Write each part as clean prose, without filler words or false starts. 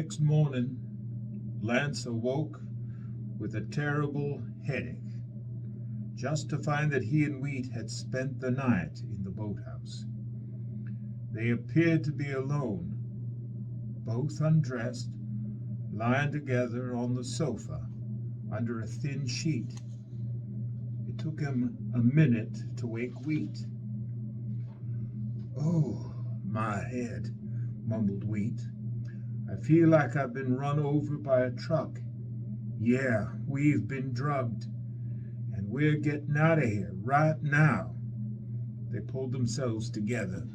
Next morning, Lance awoke with a terrible headache, just to find that he and Wheat had spent the night in the boathouse. They appeared to be alone, both undressed, lying together on the sofa under a thin sheet. It took him a minute to wake Wheat. "Oh, my head," mumbled Wheat. "I feel like I've been run over by a truck. Yeah, we've been drugged, and we're getting out of here right now." They pulled themselves together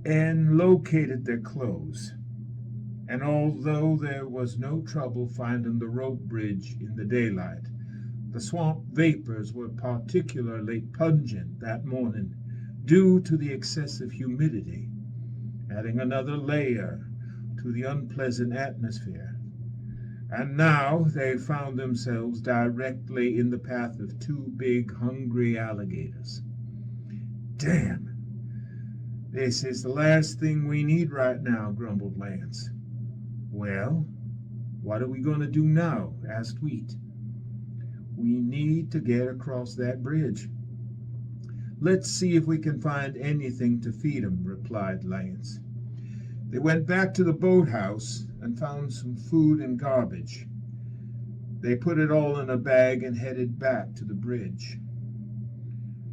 and located their clothes. And although there was no trouble finding the rope bridge in the daylight, the swamp vapors were particularly pungent that morning due to the excessive humidity, adding another layer to the unpleasant atmosphere. And now they found themselves directly in the path of two big, hungry alligators. "Damn! This is the last thing we need right now," grumbled Lance. "Well, what are we going to do now?" asked Wheat. "We need to get across that bridge. Let's see if we can find anything to feed 'em," replied Lance. They went back to the boathouse and found some food and garbage. They put it all in a bag and headed back to the bridge.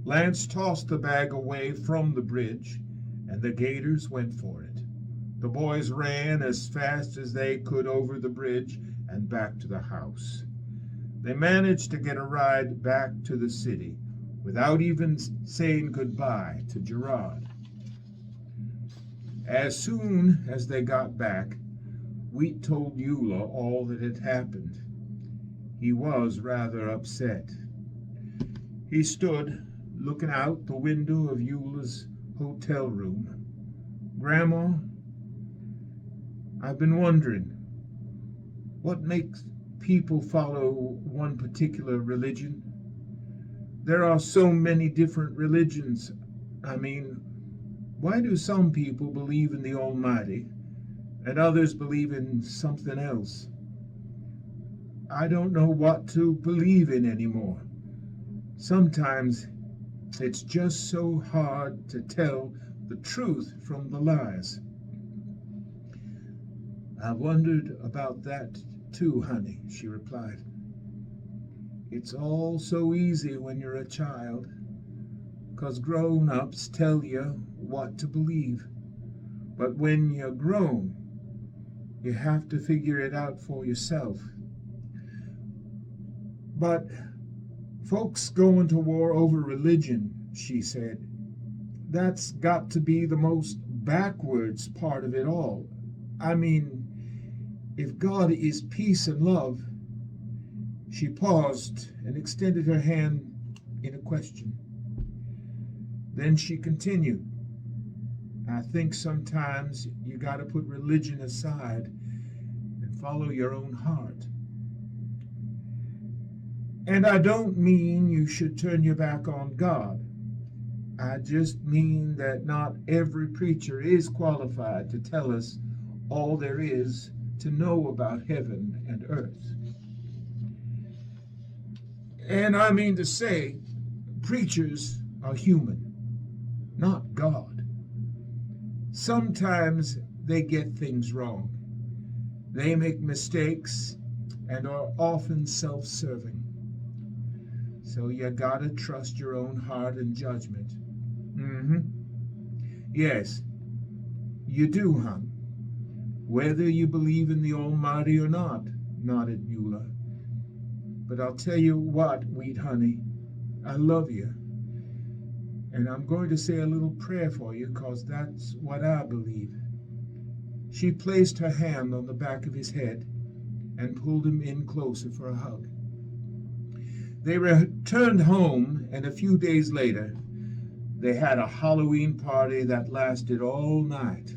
Lance tossed the bag away from the bridge, and the gators went for it. The boys ran as fast as they could over the bridge and back to the house. They managed to get a ride back to the city without even saying goodbye to Gerard. As soon as they got back, Wheat told Eula all that had happened. He was rather upset. He stood looking out the window of Eula's hotel room. "Grandma, I've been wondering, what makes people follow one particular religion? There are so many different religions. I mean, why do some people believe in the Almighty and others believe in something else? I don't know what to believe in anymore. Sometimes it's just so hard to tell the truth from the lies." "I've wondered about that too, honey," she replied. "It's all so easy when you're a child, 'cause grown-ups tell you what to believe. But when you're grown, you have to figure it out for yourself. But folks going to war over religion," she said, "that's got to be the most backwards part of it all. I mean, if God is peace and love." She paused and extended her hand in a question. Then she continued, "I think sometimes you got to put religion aside and follow your own heart. And I don't mean you should turn your back on God. I just mean that not every preacher is qualified to tell us all there is to know about heaven and earth. And I mean to say, preachers are human, not God. Sometimes they get things wrong. They make mistakes and are often self-serving. So you gotta trust your own heart and judgment." "Yes, you do, hon. Whether you believe in the Almighty or not," nodded Eula. "But I'll tell you what, Wheat honey, I love you. And I'm going to say a little prayer for you, 'cause that's what I believe." She placed her hand on the back of his head and pulled him in closer for a hug. They returned home, and a few days later, they had a Halloween party that lasted all night.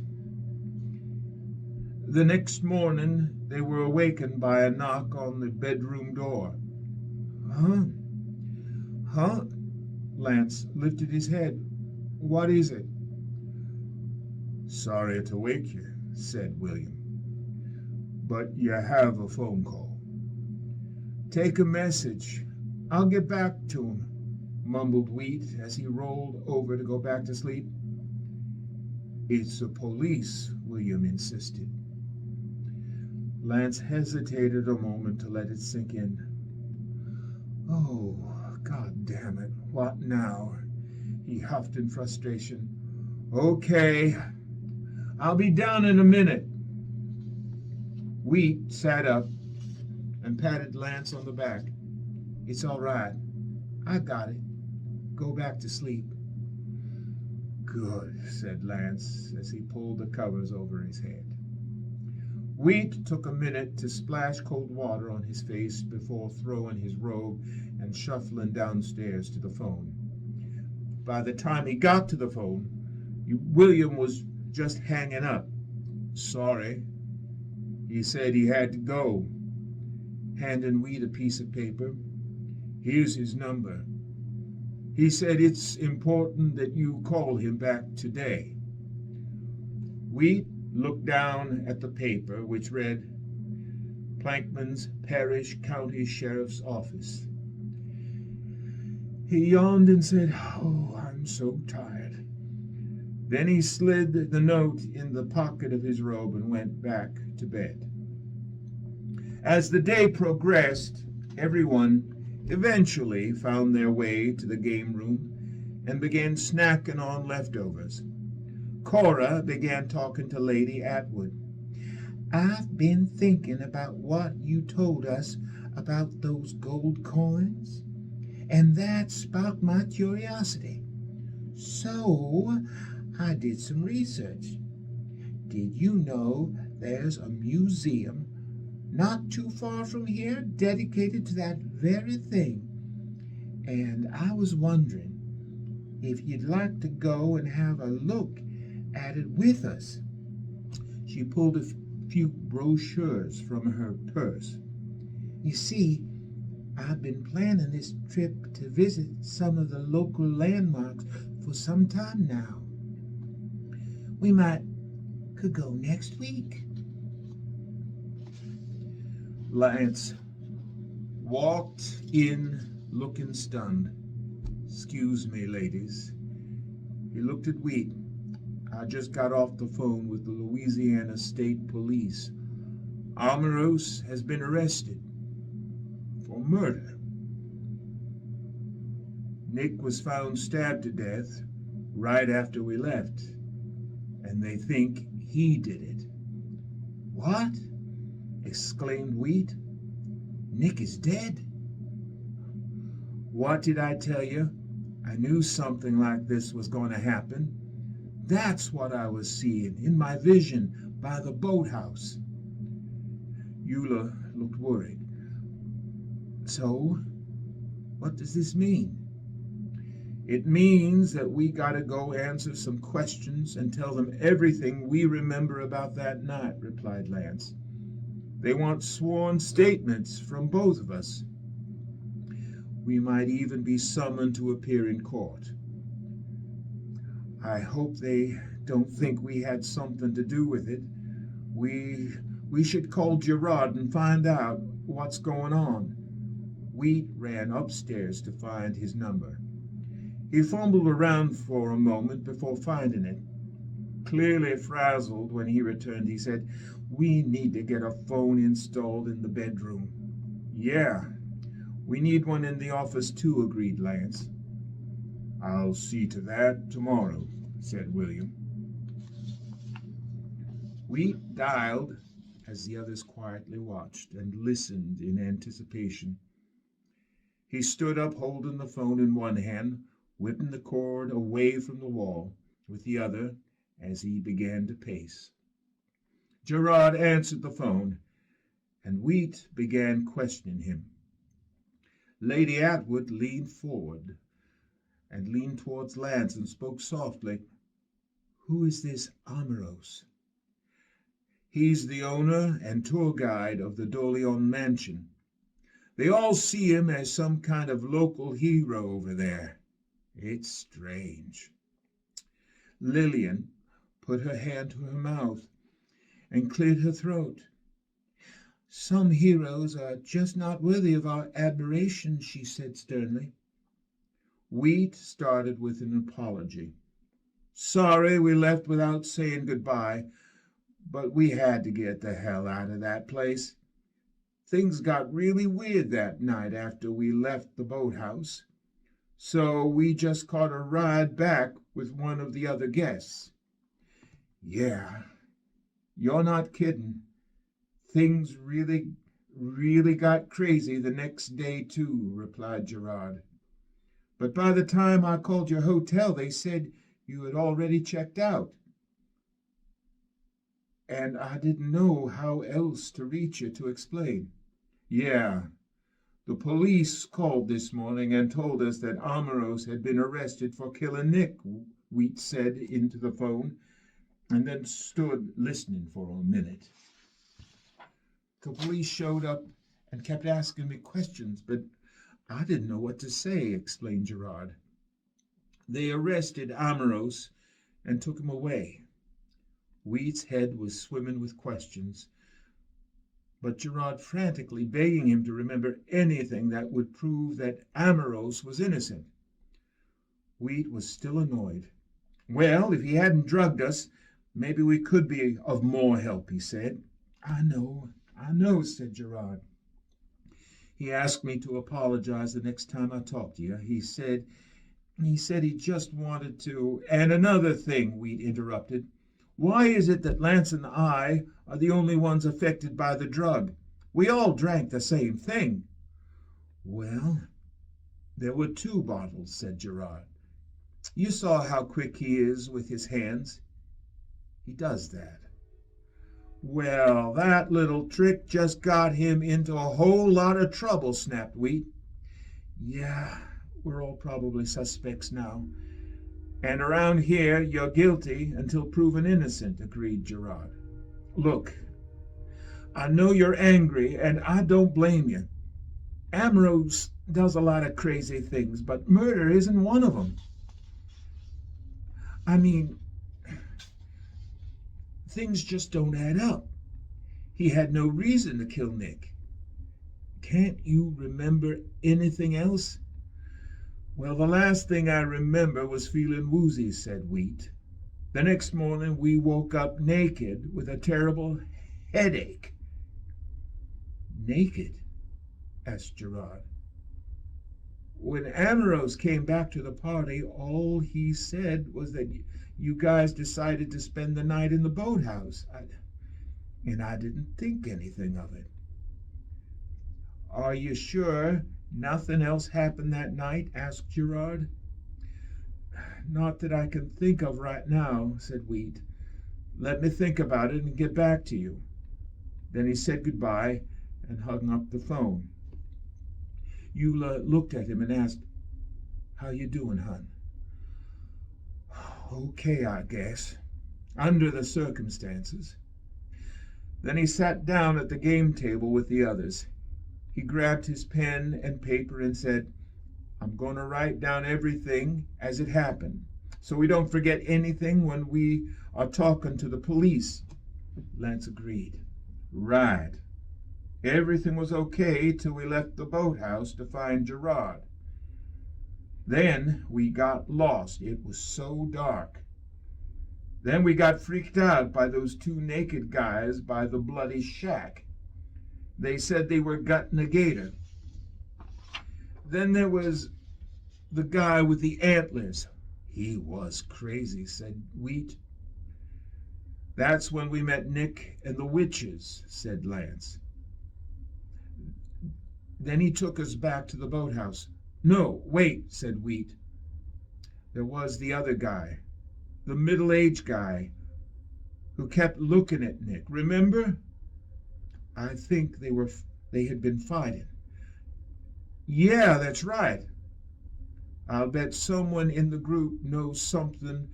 The next morning, they were awakened by a knock on the bedroom door. Huh? Huh? Lance lifted his head. "What is it?" "Sorry to wake you," said William. but you have a phone call. Take a message. I'll get back to him, mumbled Wheat as he rolled over to go back to sleep. It's the police, William insisted. Lance hesitated a moment to let it sink in. Oh, God damn it, what now? He huffed in frustration. Okay, I'll be down in a minute. Wheat sat up and patted Lance on the back. It's all right. I got it. Go back to sleep. Good, said Lance as he pulled the covers over his head. Wheat took a minute to splash cold water on his face before throwing his robe and shuffling downstairs to the phone. By the time he got to the phone, William was just hanging up. Sorry. He said he had to go, handing Wheat a piece of paper. Here's his number. He said it's important that you call him back today. Wheat looked down at the paper, which read, Plankman's Parish County Sheriff's Office. He yawned and said, Oh, I'm so tired. Then he slid the note in the pocket of his robe and went back to bed. As the day progressed, everyone eventually found their way to the game room and began snacking on leftovers. Cora began talking to Lady Atwood. I've been thinking about what you told us about those gold coins, and that sparked my curiosity. So I did some research. Did you know there's a museum not too far from here dedicated to that very thing? And I was wondering if you'd like to go and have a look at it with us. She pulled a few brochures from her purse. You see, I've been planning this trip to visit some of the local landmarks for some time now. We could go next week. Lance walked in looking stunned. Excuse me, ladies. He looked at Wheat. I just got off the phone with the Louisiana State Police. Omeros has been arrested for murder. Nick was found stabbed to death right after we left, and they think he did it. What? Exclaimed Wheat. Nick is dead? What did I tell you? I knew something like this was going to happen. That's what I was seeing in my vision by the boathouse. Eula looked worried. So, what does this mean? It means that we gotta go answer some questions and tell them everything we remember about that night, replied Lance. They want sworn statements from both of us. We might even be summoned to appear in court. I hope they don't think we had something to do with it. We should call Gerard and find out what's going on. Wheat ran upstairs to find his number. He fumbled around for a moment before finding it. Clearly frazzled when he returned, he said, We need to get a phone installed in the bedroom. Yeah, we need one in the office too, agreed Lance. I'll see to that tomorrow, said William. Wheat dialed as the others quietly watched and listened in anticipation. He stood up holding the phone in one hand, whipping the cord away from the wall with the other as he began to pace. Gerard answered the phone, and Wheat began questioning him. Lady Atwood leaned forward and leaned towards Lance and spoke softly. Who is this Omeros? He's the owner and tour guide of the Doleon Mansion. They all see him as some kind of local hero over there. It's strange. Lillian put her hand to her mouth and cleared her throat. Some heroes are just not worthy of our admiration, she said sternly. Wheat started with an apology. Sorry we left without saying goodbye, but we had to get the hell out of that place. Things got really weird that night after we left the boathouse, so we just caught a ride back with one of the other guests. Yeah, you're not kidding. Things really got crazy the next day, too, replied Gerard. But by the time I called your hotel, they said you had already checked out. And I didn't know how else to reach you to explain. Yeah, the police called this morning and told us that Amaros had been arrested for killing Nick, Wheat said into the phone, and then stood listening for a minute. The police showed up and kept asking me questions, but I didn't know what to say, explained Gerard. They arrested Amaros and took him away. Wheat's head was swimming with questions, but Gerard frantically begging him to remember anything that would prove that Amaros was innocent. Wheat was still annoyed. Well, if he hadn't drugged us, maybe we could be of more help, he said. I know, said Gerard. He asked me to apologize the next time I talked to you. He said he just wanted to. And another thing, Wheat interrupted. Why is it that Lance and I are the only ones affected by the drug? We all drank the same thing. Well, there were 2 bottles, said Gerard. You saw how quick he is with his hands. He does that. Well, that little trick just got him into a whole lot of trouble, snapped Wheat. Yeah, we're all probably suspects now. And around here, you're guilty until proven innocent, agreed Gerard. Look, I know you're angry, and I don't blame you. Ambrose does a lot of crazy things, but murder isn't one of them. I mean, things just don't add up. He had no reason to kill Nick. Can't you remember anything else? Well, the last thing I remember was feeling woozy, said Wheat. The next morning we woke up naked with a terrible headache. Naked? Asked Gerard. When Ambrose came back to the party, all he said was that you guys decided to spend the night in the boathouse. And I didn't think anything of it. Are you sure nothing else happened that night? Asked Gerard. Not that I can think of right now, said Wheat. Let me think about it and get back to you. Then he said goodbye and hung up the phone. Eula looked at him and asked, How you doing, hon? Okay, I guess, under the circumstances. Then he sat down at the game table with the others. He grabbed his pen and paper and said, I'm going to write down everything as it happened, so we don't forget anything when we are talking to the police. Lance agreed. Right. Everything was okay till we left the boathouse to find Gerard. Then we got lost. It was so dark. Then we got freaked out by those 2 naked guys by the bloody shack. They said they were gutting a gator. Then there was the guy with the antlers. He was crazy, said Wheat. That's when we met Nick and the witches, said Lance. Then he took us back to the boathouse. No, wait, said Wheat. There was the other guy, the middle-aged guy who kept looking at Nick. Remember? I think they had been fighting. Yeah, that's right. I'll bet someone in the group knows something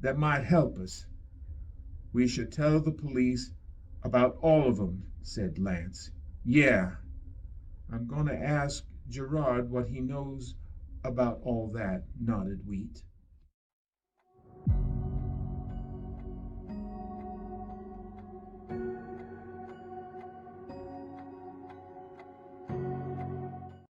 that might help us. We should tell the police about all of them, said Lance. Yeah, I'm going to ask Gerard what he knows about all that, nodded Wheat.